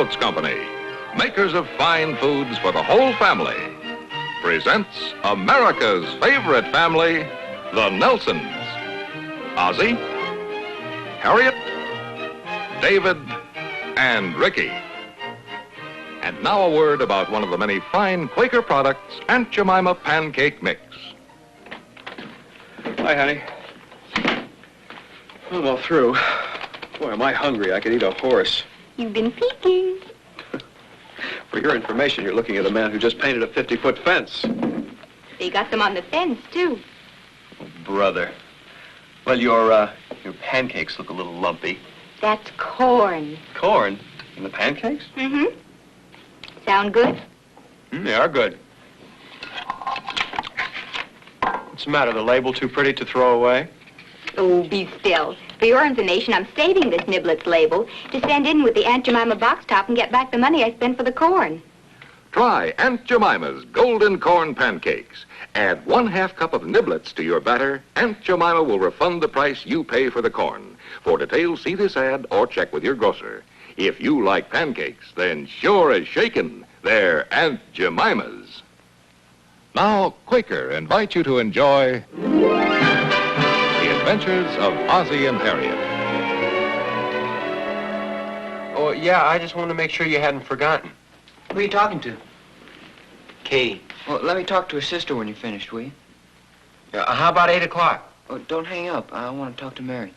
Sprouts Company, makers of fine foods for the whole family, presents America's favorite family, the Nelsons. Ozzie, Harriett, David, and Ricky. And now a word about one of the many fine Quaker products, Aunt Jemima Pancake Mix. Hi, honey. I'm all through. Boy, am I hungry. I could eat a horse. You've been peeking. For your information, you're looking at a man who just painted a 50-foot fence. They got them on the fence, too. Oh, brother. Well, your pancakes look a little lumpy. That's corn. Corn? In the pancakes? Mm-hmm. Sound good? They are good. What's the matter? The label too pretty to throw away? Oh, be still. For your information, I'm saving this Niblets label to send in with the Aunt Jemima box top and get back the money I spent for the corn. Try Aunt Jemima's Golden Corn Pancakes. Add 1/2 cup of Niblets to your batter. Aunt Jemima will refund the price you pay for the corn. For details, see this ad or check with your grocer. If you like pancakes, then sure as shakin', they're Aunt Jemima's. Now, Quaker invite you to enjoy The Adventures of Ozzie and Harriett. Oh, yeah, I just wanted to make sure you hadn't forgotten. Who are you talking to? Katie. Well, let me talk to her sister when you're finished, will you? Yeah, how about 8 o'clock? Oh, don't hang up. I want to talk to Mary.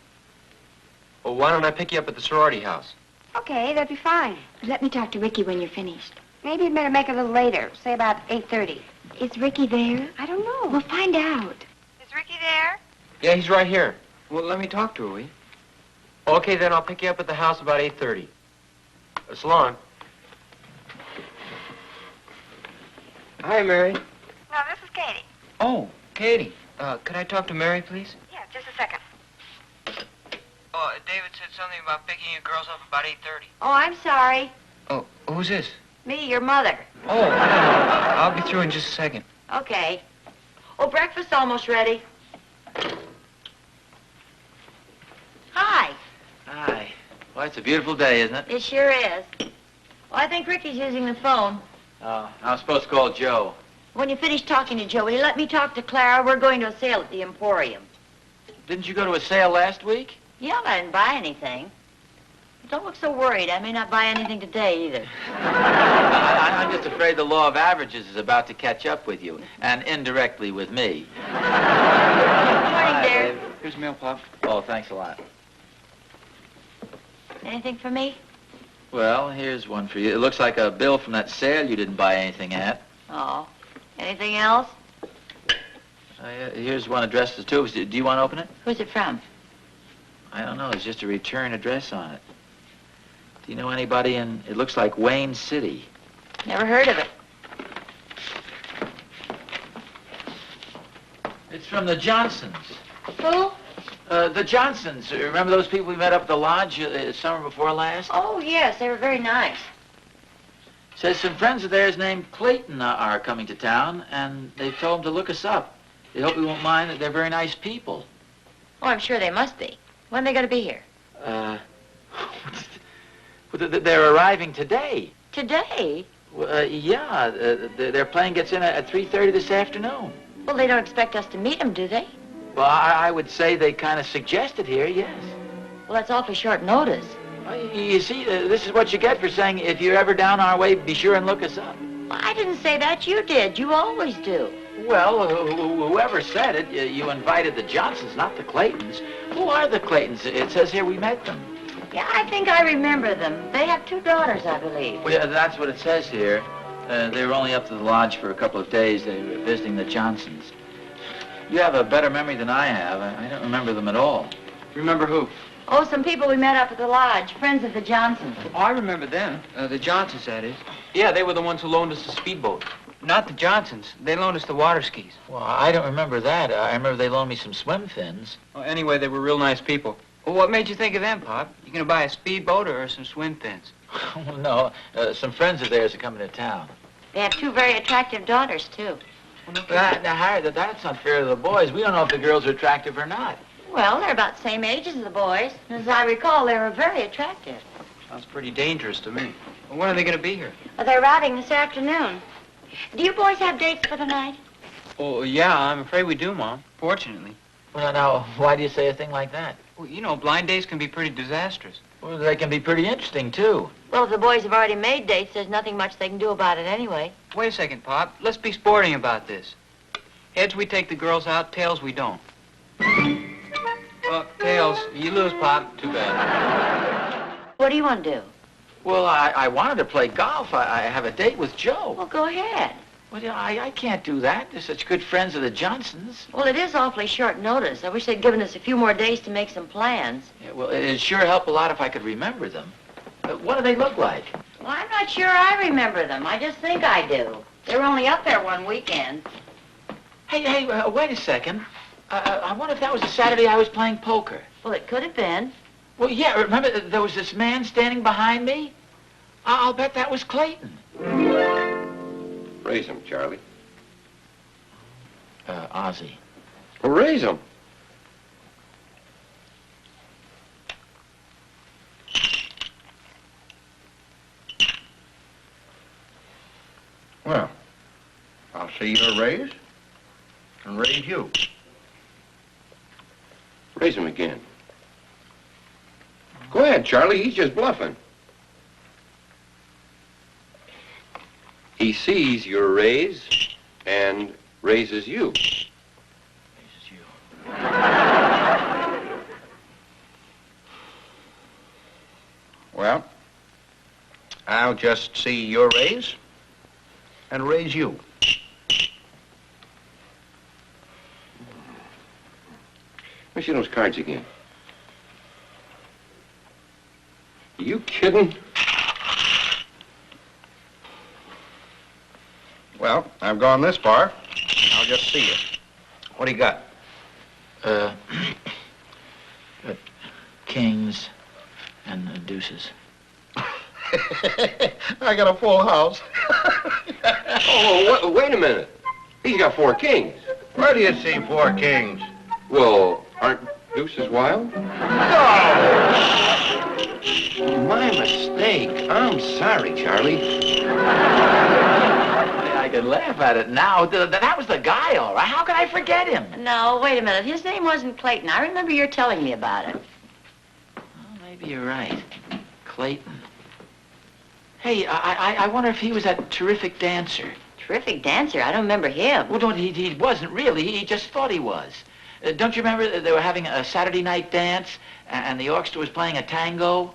Well, why don't I pick you up at the sorority house? Okay, that'd be fine. Let me talk to Ricky when you're finished. Maybe you'd better make it a little later, say about 8:30. Is Ricky there? I don't know. We'll find out. Is Ricky there? Yeah, he's right here. Well, let me talk to her, will you? Okay, then I'll pick you up at the house about 8:30. So long. Hi, Mary. No, this is Katie. Oh, Katie. Could I talk to Mary, please? Yeah, just a second. Oh, David said something about picking you girls up about 8:30. Oh, I'm sorry. Oh, who's this? Me, your mother. Oh, I'll be through in just a second. Okay. Oh, breakfast's almost ready. Hi. Hi. Well, it's a beautiful day, isn't it? It sure is. Well, I think Ricky's using the phone. Oh, I was supposed to call Joe. When you finish talking to Joe, will you let me talk to Clara? We're going to a sale at the Emporium. Didn't you go to a sale last week? Yeah, but I didn't buy anything. Don't look so worried. I may not buy anything today either. I'm just afraid the law of averages is about to catch up with you, and indirectly with me. Good morning, dear. Dave. Here's mail, Pop. Oh, thanks a lot. Anything for me? Well, here's one for you. It looks like a bill from that sale you didn't buy anything at. Oh. Anything else? Here's one addressed to two of us. Do you want to open it? Who's it from? I don't know. There's just a return address on it. Do you know anybody in, it looks like Wayne City? Never heard of it. It's from the Johnsons. Who? The Johnsons. Remember those people we met up at the lodge summer before last? Oh, yes. They were very nice. Says some friends of theirs named Clayton are coming to town, and they told them to look us up. They hope we won't mind that they're very nice people. Oh, I'm sure they must be. When are they going to be here? They're arriving today. Today? Yeah, their plane gets in at 3:30 this afternoon. Well, they don't expect us to meet them, do they? Well, I would say they kind of suggested here, yes. Well, that's awfully short notice. You see, this is what you get for saying, if you're ever down our way, be sure and look us up. Well, I didn't say that. You did. You always do. Well, whoever said it, you invited the Johnsons, not the Claytons. Who are the Claytons? It says here we met them. Yeah, I think I remember them. They have 2 daughters, I believe. Well, yeah, that's what it says here. They were only up to the lodge for a couple of days. They were visiting the Johnsons. You have a better memory than I have. I don't remember them at all. Remember who? Oh, some people we met up at the lodge, friends of the Johnsons. Oh, I remember them. The Johnsons, that is. Yeah, they were the ones who loaned us the speedboat. Not the Johnsons. They loaned us the water skis. Well, I don't remember that. I remember they loaned me some swim fins. Well, anyway, they were real nice people. Well, what made you think of them, Pop? You gonna buy a speedboat or some swim fins? No, some friends of theirs are coming to town. They have 2 very attractive daughters, too. Now, Harry, that's unfair to the boys. We don't know if the girls are attractive or not. Well, they're about the same age as the boys. As I recall, they were very attractive. Sounds pretty dangerous to me. When are they going to be here? Well, they're routing this afternoon. Do you boys have dates for the night? Oh, yeah, I'm afraid we do, Mom. Fortunately. Well, now, why do you say a thing like that? Well, you know, blind dates can be pretty disastrous. Well, they can be pretty interesting, too. Well, if the boys have already made dates, there's nothing much they can do about it anyway. Wait a second, Pop. Let's be sporting about this. Heads, we take the girls out. Tails, we don't. Well, Tails, you lose, Pop. Too bad. What do you want to do? Well, I wanted to play golf. I have a date with Joe. Well, go ahead. Well, yeah, I can't do that. They're such good friends of the Johnsons. Well, it is awfully short notice. I wish they'd given us a few more days to make some plans. Yeah, well, it'd sure help a lot if I could remember them. What do they look like? Well, I'm not sure I remember them. I just think I do. They were only up there one weekend. Hey, wait a second. I wonder if that was the Saturday I was playing poker. Well, it could have been. Well, yeah, remember there was this man standing behind me? I'll bet that was Clayton. Raise him, Charlie. Ozzie. Well, raise him. Well, I'll see your raise and raise you. Raise him again. Go ahead, Charlie. He's just bluffing. He sees your raise and raises you. Raises you. Well, I'll just see your raise and raise you. Let me see those cards again. You kidding? Well, I've gone this far. I'll just see you. What do you got? Kings and deuces. I got a full house. Oh, wait a minute. He's got 4 kings. Where do you see 4 kings? Well, aren't deuces wild? My mistake. I'm sorry, Charlie. I can laugh at it now. That was the guy, all right. How could I forget him? No, wait a minute. His name wasn't Clayton. I remember you telling me about it. Well, maybe you're right. Clayton. Hey, I wonder if he was that terrific dancer. Terrific dancer. I don't remember him. Well, he wasn't really. He just thought he was. Don't you remember that they were having a Saturday night dance and the orchestra was playing a tango?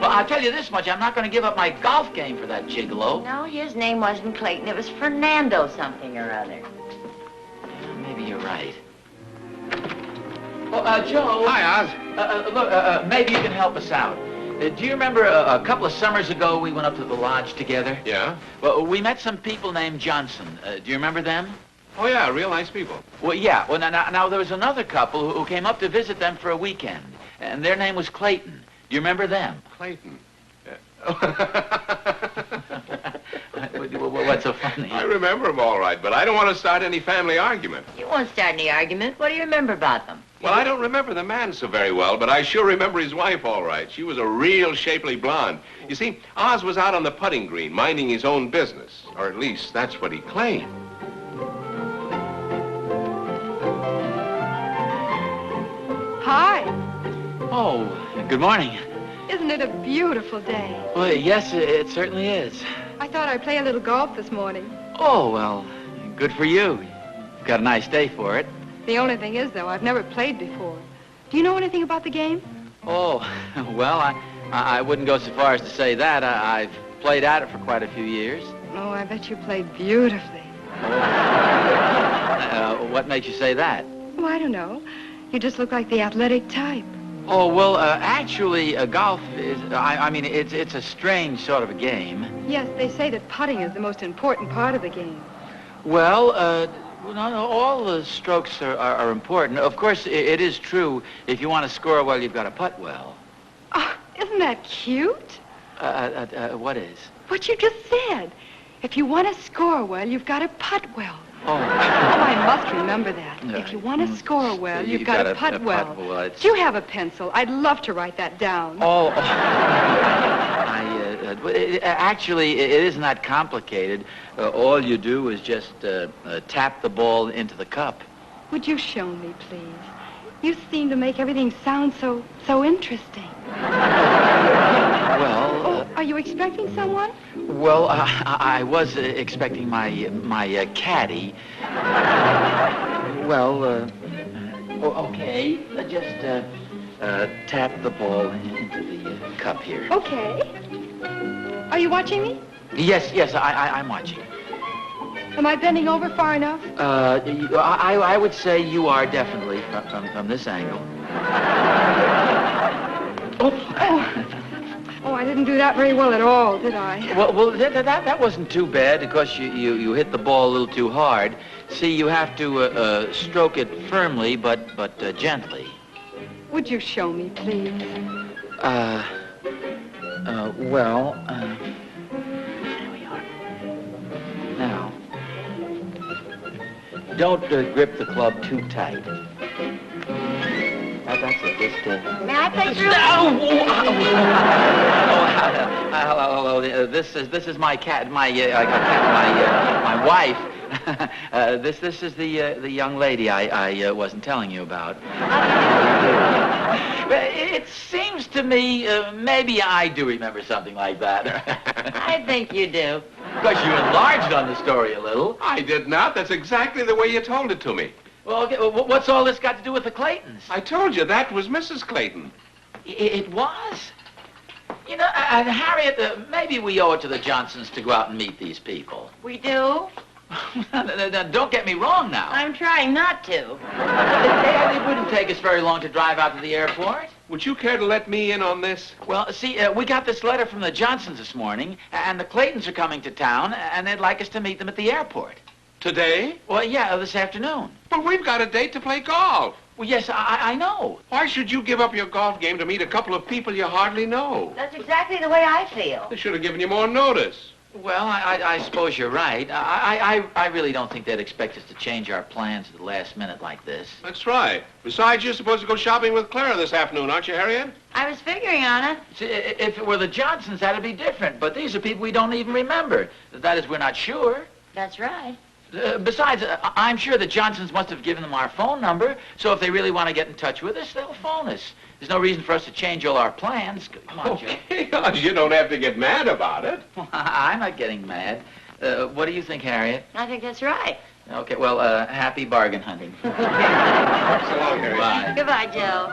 I'll tell you this much, I'm not going to give up my golf game for that gigolo. No, his name wasn't Clayton. It was Fernando something or other. Yeah, maybe you're right. Well, Joe. Hi, Oz. Look, maybe you can help us out. Do you remember a couple of summers ago we went up to the lodge together? Yeah? Well, we met some people named Johnson. Do you remember them? Oh, yeah, real nice people. Well, yeah. Well, now there was another couple who came up to visit them for a weekend, and their name was Clayton. Do you remember them? Clayton. What's so funny? I remember them all right, but I don't want to start any family argument. You won't start any argument. What do you remember about them? Well, I don't remember the man so very well, but I sure remember his wife all right. She was a real shapely blonde. You see, Oz was out on the putting green, minding his own business. Or at least, that's what he claimed. Hi. Oh, good morning. Isn't it a beautiful day? Well, yes, it certainly is. I thought I'd play a little golf this morning. Oh, well, good for you. You've got a nice day for it. The only thing is, though, I've never played before. Do you know anything about the game? Oh, well, I wouldn't go so far as to say that. I've played at it for quite a few years. Oh, I bet you played beautifully. What makes you say that? Oh, I don't know. You just look like the athletic type. Oh, well, actually, golf is, I mean, it's a strange sort of a game. Yes, they say that putting is the most important part of the game. Well, no, all the strokes are important. Of course, it is true, if you want to score well, you've got to putt well. Oh, isn't that cute? What is? What you just said. If you want to score well, you've got to putt well. Oh. Oh, I must remember that. No, If you want to score well, you've got to putt well. It's... Do you have a pencil? I'd love to write that down. Oh, actually, it isn't that complicated. All you do is just tap the ball into the cup. Would you show me, please? You seem to make everything sound so interesting. Well... are you expecting someone? Well, I was expecting my caddy. Well, okay. Just tap the ball into the cup here. Okay. Are you watching me? Yes, I'm watching. Am I bending over far enough? I would say you are definitely from this angle. Oh, I didn't do that very well at all, did I? Well, that wasn't too bad because you hit the ball a little too hard. See, you have to stroke it firmly but gently. Would you show me, please? Well, there we are. Now, don't grip the club too tight. That's it. Just, May I play through? Hello. This is my cat. My wife. This is the young lady I wasn't telling you about. It seems to me maybe I do remember something like that. I think you do. Because you enlarged on the story a little. I did not. That's exactly the way you told it to me. Well, okay, what's all this got to do with the Claytons? I told you that was Mrs. Clayton. It was? You know, Harriet, maybe we owe it to the Johnsons to go out and meet these people. We do? Don't get me wrong now. I'm trying not to. It wouldn't take us very long to drive out to the airport. Would you care to let me in on this? Well, see, we got this letter from the Johnsons this morning, and the Claytons are coming to town, and they'd like us to meet them at the airport. Today? Well, yeah, this afternoon. But we've got a date to play golf. Well, yes, I know. Why should you give up your golf game to meet a couple of people you hardly know? That's exactly the way I feel. They should have given you more notice. Well, I suppose you're right. I really don't think they'd expect us to change our plans at the last minute like this. That's right. Besides, you're supposed to go shopping with Clara this afternoon, aren't you, Harriet? I was figuring on it. See, if it were the Johnsons, that'd be different. But these are people we don't even remember. That is, we're not sure. That's right. Besides, I'm sure the Johnsons must have given them our phone number, so if they really want to get in touch with us, they'll phone us. There's no reason for us to change all our plans. Come on, Joe. Okay, you don't have to get mad about it. I'm not getting mad. What do you think, Harriet? I think that's right. Okay, well, happy bargain hunting. So long, Harriet. Bye. Goodbye, Joe.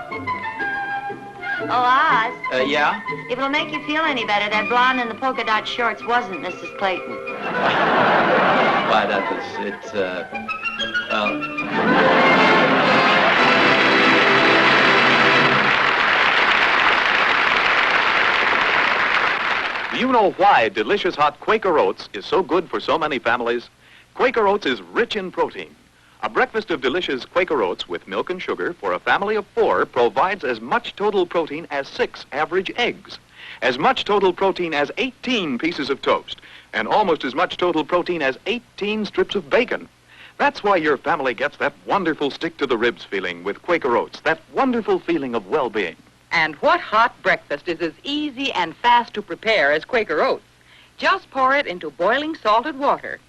Oh, Oz. Yeah? If it'll make you feel any better, that blonde in the polka dot shorts wasn't Mrs. Clayton. Why, it's, well... Do you know why delicious hot Quaker Oats is so good for so many families? Quaker Oats is rich in protein. A breakfast of delicious Quaker Oats with milk and sugar for a family of 4 provides as much total protein as 6 average eggs, as much total protein as 18 pieces of toast, and almost as much total protein as 18 strips of bacon. That's why your family gets that wonderful stick-to-the-ribs feeling with Quaker Oats, that wonderful feeling of well-being. And what hot breakfast is as easy and fast to prepare as Quaker Oats? Just pour it into boiling salted water,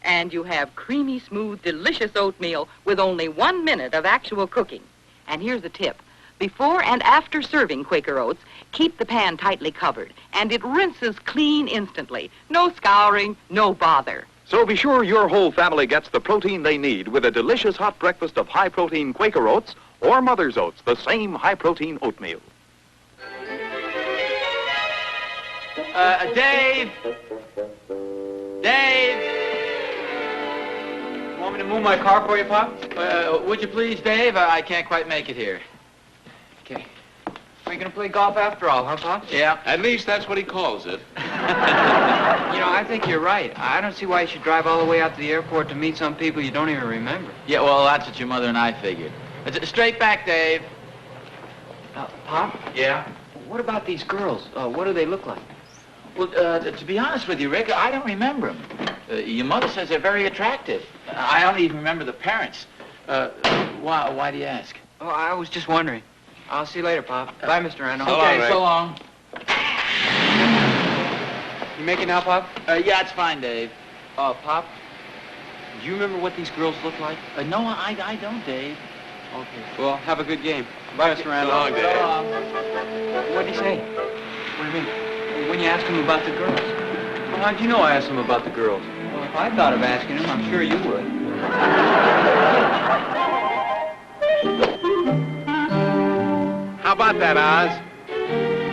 and you have creamy, smooth, delicious oatmeal with only 1 minute of actual cooking. And here's a tip. Before and after serving Quaker Oats, keep the pan tightly covered, and it rinses clean instantly. No scouring, no bother. So be sure your whole family gets the protein they need with a delicious hot breakfast of high-protein Quaker Oats or Mother's Oats, the same high-protein oatmeal. Dave! Dave! Want me to move my car for you, Pop? Would you please, Dave? I can't quite make it here. Okay. We're gonna play golf after all, huh, Pop? Yeah. At least that's what he calls it. You know, I think you're right. I don't see why you should drive all the way out to the airport to meet some people you don't even remember. Yeah, well, that's what your mother and I figured. Straight back, Dave. Pop? Yeah? What about these girls? What do they look like? Well, to be honest with you, Rick, I don't remember them. Your mother says they're very attractive. I don't even remember the parents. Why do you ask? Oh, I was just wondering. I'll see you later, Pop. Bye, Mr. Randall. Okay, so long. You make it now, Pop? Yeah, it's fine, Dave. Pop, do you remember what these girls look like? No, I don't, Dave. Okay. Well, have a good game. Bye, Mr. Randall. So long, Dave. What'd he say? What do you mean? When you asked him about the girls. Well, how'd you know I asked him about the girls? Well, if I thought of asking him, I'm sure you would. How about that, Oz?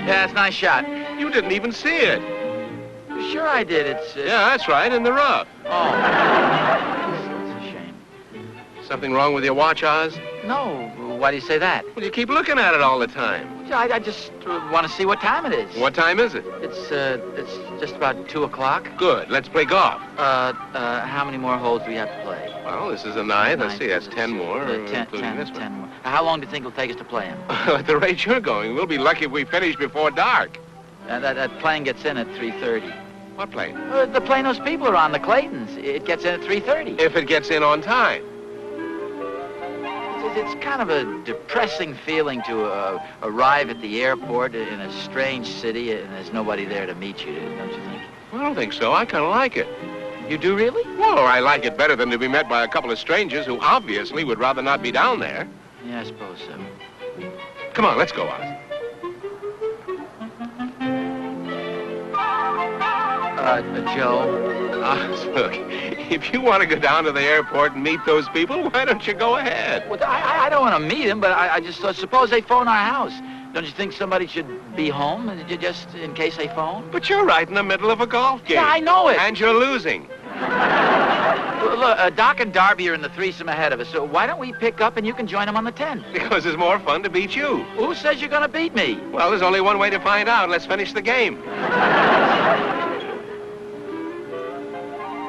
Yeah, it's a nice shot. You didn't even see it. Sure I did. It's... Yeah, that's right, in the rough. Oh. That's a shame. Something wrong with your watch, Oz? No. Why do you say that? Well, you keep looking at it all the time. I just want to see what time it is. What time is it? It's just about 2 o'clock. Good. Let's play golf. How many more holes do we have to play? Well, this is the ninth. Let's see, that's 10 more, including this one. 10 more. How long do you think it'll take us to play them? At the rate you're going, we'll be lucky if we finish before dark. That plane gets in at 3:30. What plane? The plane those people are on, the Claytons. It gets in at 3:30. If it gets in on time. It's kind of a depressing feeling to arrive at the airport in a strange city and there's nobody there to meet you, don't you think? Well, I don't think so. I kind of like it. You do really? Well, I like it better than to be met by a couple of strangers who obviously would rather not be down there. Yeah, I suppose so. Come on, let's go, Oz. Joe? Oz, look, if you want to go down to the airport and meet those people, why don't you go ahead? Well, I don't want to meet them, but I just suppose they phone our house. Don't you think somebody should be home just in case they phone? But you're right in the middle of a golf game. Yeah, I know it. And you're losing. Look, Doc and Darby are in the threesome ahead of us, so why don't we pick up and you can join them on the 10th? Because it's more fun to beat you. Who says you're going to beat me? Well, there's only one way to find out. Let's finish the game.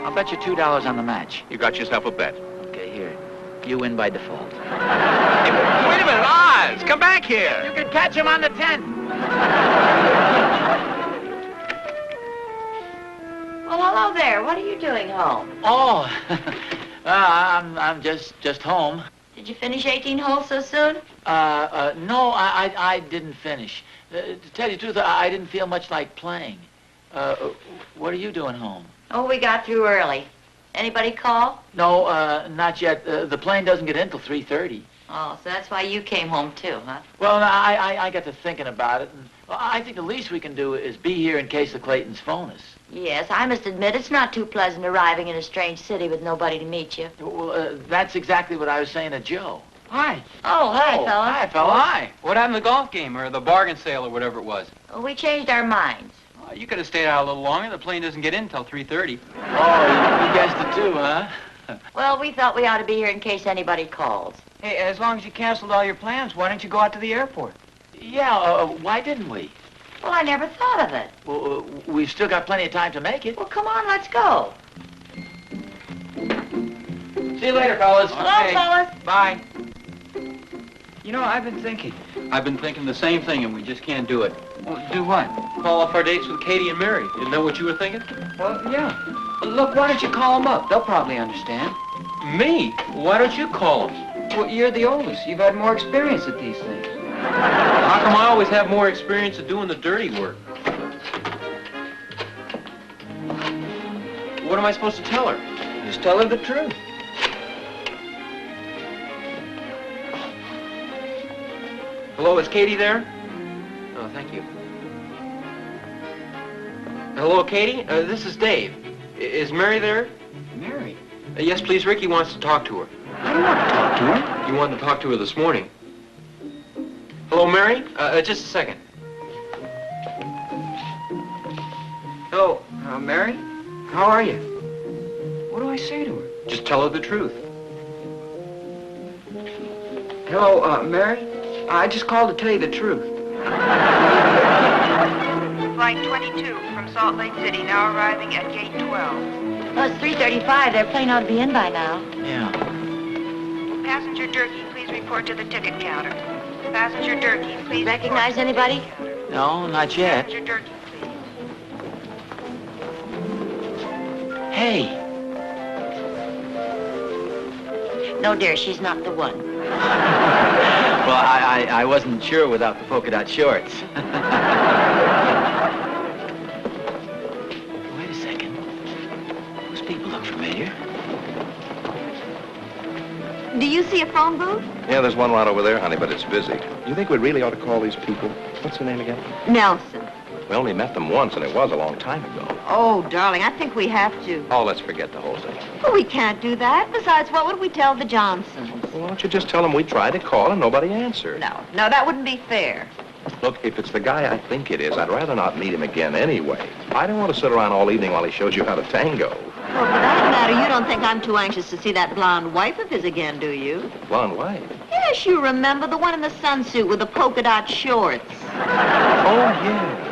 I'll bet you $2 on the match. You got yourself a bet. Okay, here. You win by default. Hey, wait a minute, Oz! Come back here! You can catch him on the 10th. Well, hello there. What are you doing home? Oh, I'm just home. Did you finish 18 holes so soon? No, I didn't finish. To tell you the truth, I didn't feel much like playing. What are you doing home? Oh, we got through early. Anybody call? No, not yet. The plane doesn't get in till 3:30. Oh, so that's why you came home too, huh? Well, I got to thinking about it, and I think the least we can do is be here in case the Claytons phone us. Yes, I must admit it's not too pleasant arriving in a strange city with nobody to meet you. Well, that's exactly what I was saying to Joe. Hi. Oh, hi, fellas. Hi, Oh, fellas. hi. What happened to the golf game or the bargain sale or whatever it was? Well, we changed our minds. You could have stayed out a little longer. The plane doesn't get in until 3:30. Oh, you guessed it too, huh? Well, we thought we ought to be here in case anybody calls. Hey, as long as you canceled all your plans, why don't you go out to the airport? Yeah, why didn't we? Well, I never thought of it. Well, we've still got plenty of time to make it. Well, come on, let's go. See you later, fellas. Hello, fellas. Bye. You know, I've been thinking the same thing, and we just can't do it. Well, do what? Call off our dates with Katie and Mary. Isn't that what you were thinking? Well, yeah. Look, why don't you call them up? They'll probably understand. Me? Why don't you call them? Well, you're the oldest. You've had more experience at these things. How come I always have more experience at doing the dirty work? What am I supposed to tell her? Just tell her the truth. Hello, is Katie there? Oh, thank you. Hello, Katie? This is Dave. Is Mary there? Mary? Yes, please. Ricky wants to talk to her. I don't want to talk to her. You wanted to talk to her this morning. Hello, Mary? Just a second. Hello, Mary? How are you? What do I say to her? Just tell her the truth. Hello, Mary? I just called to tell you the truth. Flight 22 from Salt Lake City, now arriving at gate 12. Well, it's 3:35. Their plane ought to be in by now. Yeah. Passenger Durkee, please report to the ticket counter. Passenger Durkee, please Recognize anybody? No, not yet. Passenger Durkee, please. Hey. No, dear, she's not the one. Well, I wasn't sure without the polka dot shorts. Wait a second. Those people look familiar. Do you see a phone booth? Yeah, there's one right over there, honey, but it's busy. You think we really ought to call these people? What's their name again? Nelson. We only met them once, and it was a long time ago. Oh, darling, I think we have to. Oh, let's forget the whole thing. Well, we can't do that. Besides, what would we tell the Johnsons? Well, why don't you just tell them we tried to call and nobody answered? No, that wouldn't be fair. Look, if it's the guy I think it is, I'd rather not meet him again anyway. I don't want to sit around all evening while he shows you how to tango. Well, for that matter, you don't think I'm too anxious to see that blonde wife of his again, do you? Blonde wife? Yes, you remember, the one in the sunsuit with the polka dot shorts. Oh, yeah.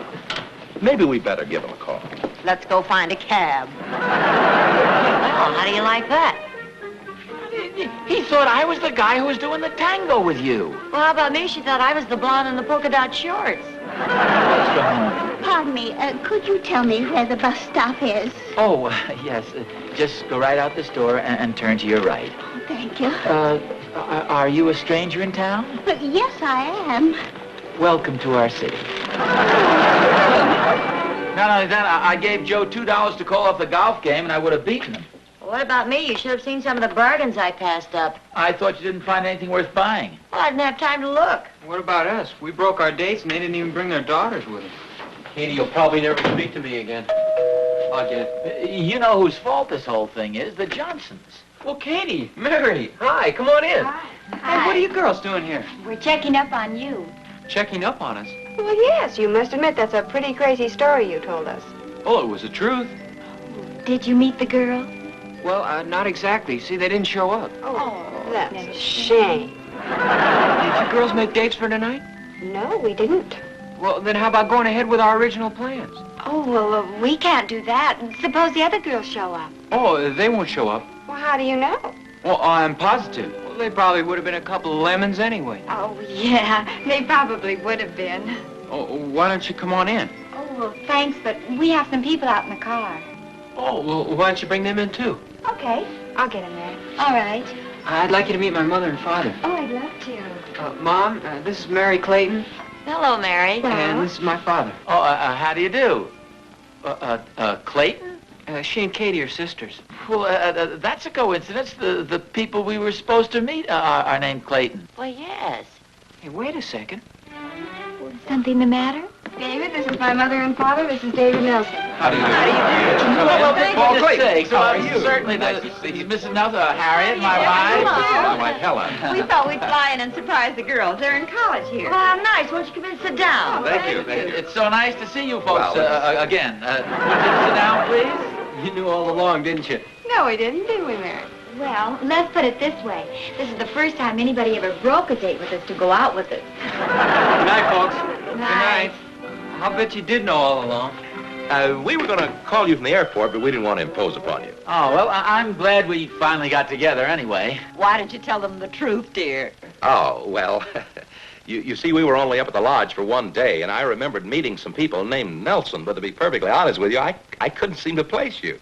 Maybe we better give him a call. Let's go find a cab. Well, how do you like that? He thought I was the guy who was doing the tango with you. Well, how about me? She thought I was the blonde in the polka dot shorts. Let's go home. Pardon me, could you tell me where the bus stop is? Oh, yes. Just go right out this door and turn to your right. Oh, thank you. Are you a stranger in town? Yes, I am. Welcome to our city. Not only that, I gave Joe $2 to call off the golf game, and I would have beaten him. What about me? You should have seen some of the bargains I passed up. I thought you didn't find anything worth buying. Well, I didn't have time to look. What about us? We broke our dates, and they didn't even bring their daughters with them. Katie, you'll probably never speak to me again. I'll get it. You know whose fault this whole thing is? The Johnsons. Well, Katie, Mary, hi, come on in. Hi. Hey, what are you girls doing here? We're checking up on you. Checking up on us. Well, yes, you must admit that's a pretty crazy story you told us. Oh, it was the truth. Did you meet the girl? Well, not exactly. See, they didn't show up. Oh, that's a shame. Did you girls make dates for tonight? No, we didn't. Well, then how about going ahead with our original plans? Oh, well, we can't do that. Suppose the other girls show up. Oh, they won't show up. Well, how do you know? Well, I'm positive. Well, they probably would have been a couple of lemons anyway. Oh, yeah, they probably would have been. Oh, why don't you come on in? Oh, well, thanks, but we have some people out in the car. Oh, well, why don't you bring them in, too? Okay, I'll get them there. All right. I'd like you to meet my mother and father. Oh, I'd love to. Mom, this is Mary Clayton, Hello, Mary. and this is my father. Oh, how do you do? Clayton? She and Katie are sisters. Well, that's a coincidence. The people we were supposed to meet are named Clayton. Well, yes. Hey, wait a second. Something the matter? David, this is my mother and father. This is David Nelson. How do you do? Well, thank Paul goodness Clayton. sakes. How are you? Certainly, Nice to see you. Mrs. Nelson, Harriett, my wife. Oh, my Helen. We thought we'd fly in and surprise the girls. They're in college here. Well, how nice. Won't you come in and sit down? Thank you. It's so nice to see you folks Well, again. Would you sit down, please? You knew all along, didn't you? No, we didn't, did we, Mary? Well, let's put it this way. This is the first time anybody ever broke a date with us to go out with us. Good night, folks. Good night. I'll bet you did know all along. We were going to call you from the airport, but we didn't want to impose upon you. Oh, well, I'm glad we finally got together anyway. Why don't you tell them the truth, dear? Oh, well, you see, we were only up at the lodge for one day, and I remembered meeting some people named Nelson, but to be perfectly honest with you, I couldn't seem to place you.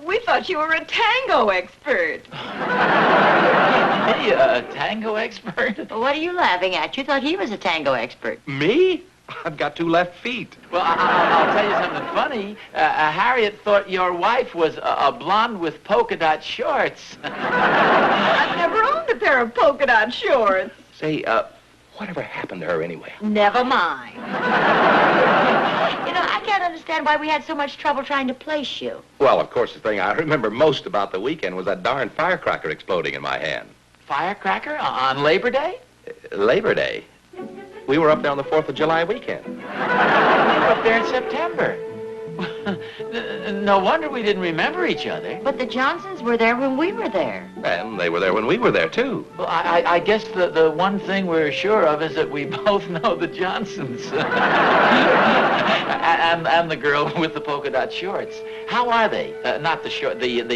We thought you were a tango expert. Me, a tango expert? What are you laughing at? You thought he was a tango expert. Me? I've got 2 left feet. Well, I'll tell you something funny. Harriet thought your wife was a blonde with polka dot shorts. I've never owned a pair of polka dot shorts. Say, Whatever happened to her anyway? Never mind. I can't understand why we had so much trouble trying to place you. Well, of course, the thing I remember most about the weekend was that darn firecracker exploding in my hand. Firecracker on Labor Day? Labor Day? We were up there on the 4th of July weekend. We were up there in September. No wonder we didn't remember each other. But the Johnsons were there when we were there. And they were there when we were there, too. Well, I guess the one thing we're sure of is that we both know the Johnsons. and the girl with the polka dot shorts. How are they? Not the Johnsons.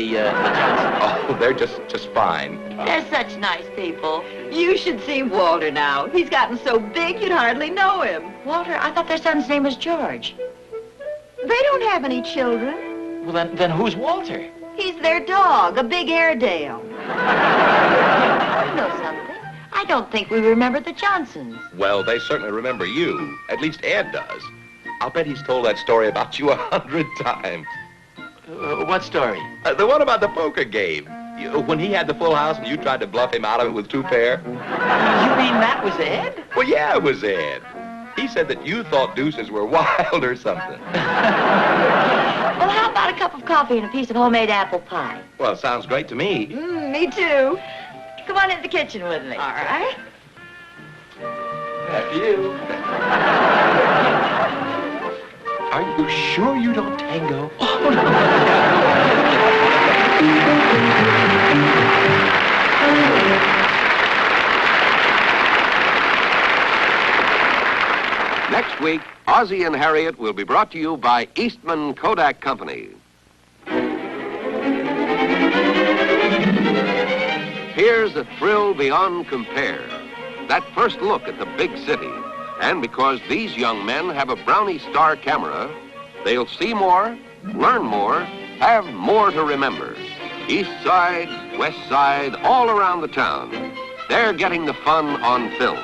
Oh, they're just fine. They're such nice people. You should see Walter now. He's gotten so big you'd hardly know him. Walter, I thought their son's name was George. They don't have any children. Well, then who's Walter? He's their dog, a big Airedale. You know something? I don't think we remember the Johnsons. Well, they certainly remember you. At least Ed does. I'll bet he's told that story about you 100 times. What story? The one about the poker game. When he had the full house and you tried to bluff him out of it with 2 pair. You mean that was Ed? Well, yeah, it was Ed. He said that you thought deuces were wild or something. Well, how about a cup of coffee and a piece of homemade apple pie? Well, it sounds great to me. Me too. Come on into the kitchen with me. All right. After you. Are you sure you don't tango? Oh, no. Next week, Ozzie and Harriet will be brought to you by Eastman Kodak Company. Here's a thrill beyond compare. That first look at the big city. And because these young men have a Brownie Star camera, they'll see more, learn more, have more to remember. East Side, West Side, all around the town. They're getting the fun on film.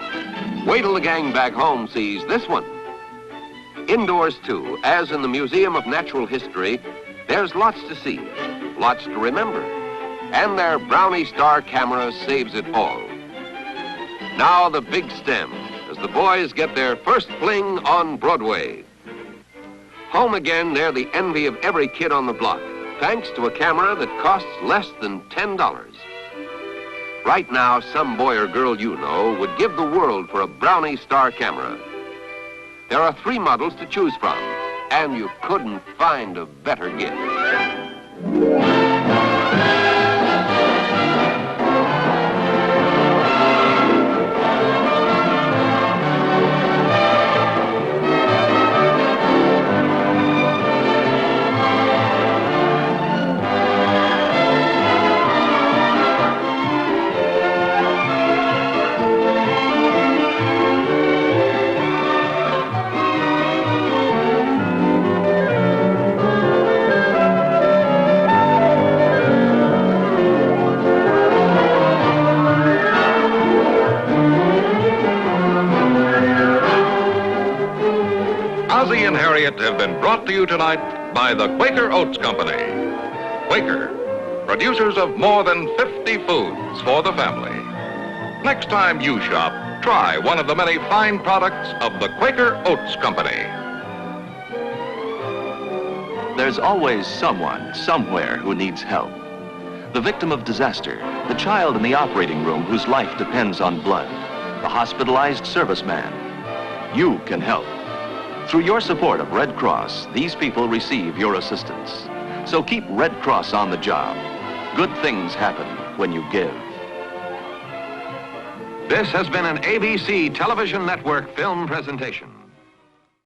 Wait till the gang back home sees this one. Indoors, too, as in the Museum of Natural History, there's lots to see, lots to remember. And their Brownie Star camera saves it all. Now the big stem, as the boys get their first fling on Broadway. Home again, they're the envy of every kid on the block, thanks to a camera that costs less than $10. Right now, some boy or girl you know would give the world for a Brownie Star camera. There are 3 models to choose from, and you couldn't find a better gift. Ozzie and Harriet have been brought to you tonight by the Quaker Oats Company. Quaker, producers of more than 50 foods for the family. Next time you shop, try one of the many fine products of the Quaker Oats Company. There's always someone, somewhere, who needs help. The victim of disaster, the child in the operating room whose life depends on blood, the hospitalized serviceman. You can help. Through your support of Red Cross, these people receive your assistance. So keep Red Cross on the job. Good things happen when you give. This has been an ABC Television Network film presentation.